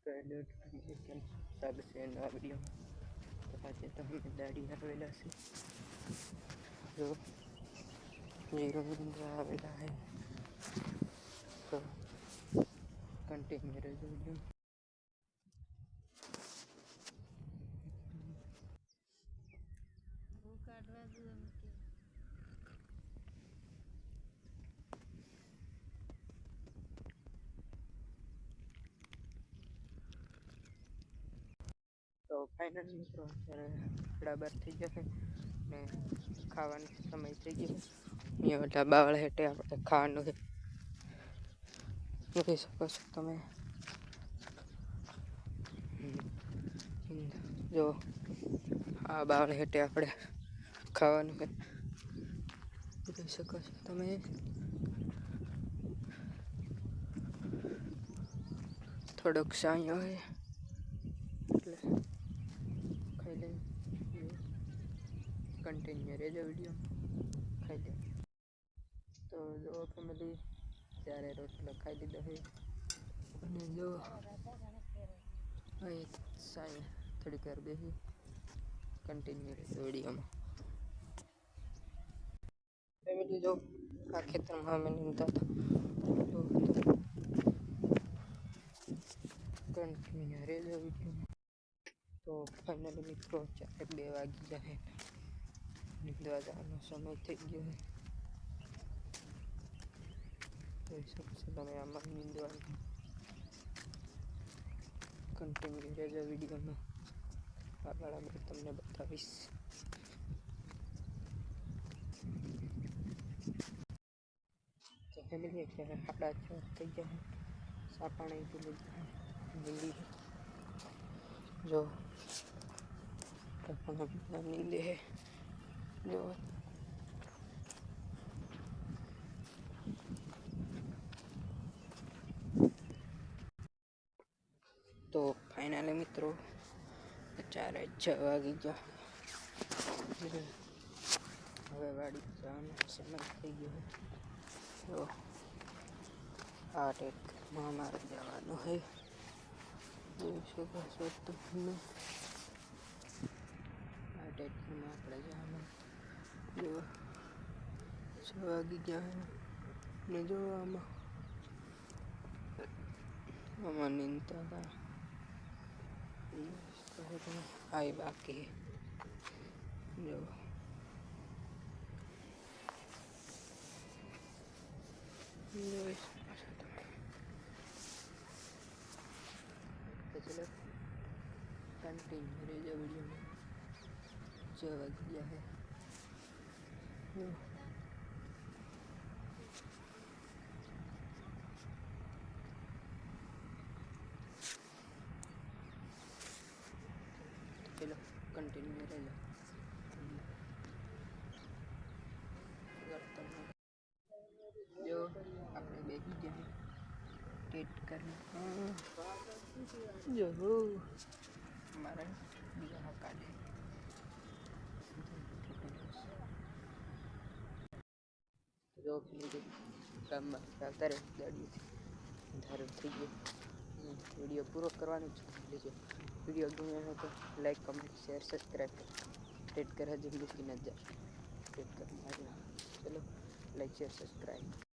સ્વાગત છે નવા વિડીયોમાં. તો આજે તો અમે દાડી આવેલા છે, જો જીરો બિંદુ આવેલા છે, તો કન્ટિન્યુ રહેજો વિડીયો. તો ફાઇનલ મિત્રો અત્યારે બરાબર થઈ જશે ને ખાવાનો સમય થઈ ગયો. અહીંયા બધા બાવળ હેઠે આપણે ખાવાનું છે, જોઈ શકો છો તમે. જો આ બાવળ હેઠે આપણે ખાવાનું છે, જોઈ શકો છો તમે. થોડોક સાંયો હોય એટલે ખાઈ લે. કન્ટિન્યુ રહેજો વિડીયો, ખાઈ લે. તો જો ફેમિલી ત્યારે રોટલો ખાઈ લીધો હોય અને જો અહીં સાંઈ થોડીક વાર બેસી કન્ટિન્યુ રહેજો વિડીયોમાં. ફેમિલી જો આ ખેતરમાં અમે નીંદતા હતા, કન્ટિન્યુ રહેજો વિડીયોમાં. તો ફાઇનલી મિત્રો 2 વાગી જાય, નીંદવા જવાનો સમય થઈ ગયો છે. જોઈ શકો છો તમે આમાં નીંદવાનું. કન્ટિન્યુ રહેજો વિડીયોમાં, આગળ આપણે તમને બતાવીશ. તો ફેમિલી અત્યારે 6:30 થઈ ગયા, સાપાણી પીલી નીંદી જો નીંદે જો. તો ફાઇનલી મિત્રો 4:06 વાગી ગયા, હવે વાડી જવાનો સમય થઈ ગયો. તો આ ટેકમાં અમારે જવાનું છે, જોઈ શકો છો તમે. આ ટેકમાં આપણે જવાનું, જો 6 વાગી ગયા ને જો આમાં નીંદતા હતા. આવી બાકી જો જોઈ શકો છો તમે. તો ચલો કન્ટિન્યુ રહેજો વિડીયોમાં. 6 વાગી ગયા છે. ચલો કન્ટિન્યુ રહેજો. જો આપણે બેસી ગયા ટેટ કરવા, જો મારે બીજા કાઢે. જો ગામમાં આવતા રહે ગાડીઓથી ધારો થઈ ગયો. વિડીયો પૂરો કરવાનો છે. લેજો વિડીયો ગમ્યો હોય તો like, comment, share, subscribe TET કરવા જેમ મૂકી ન જાય ટેટ કરવા. ચલો લાઈક, શેર, સબસ્ક્રાઈબ.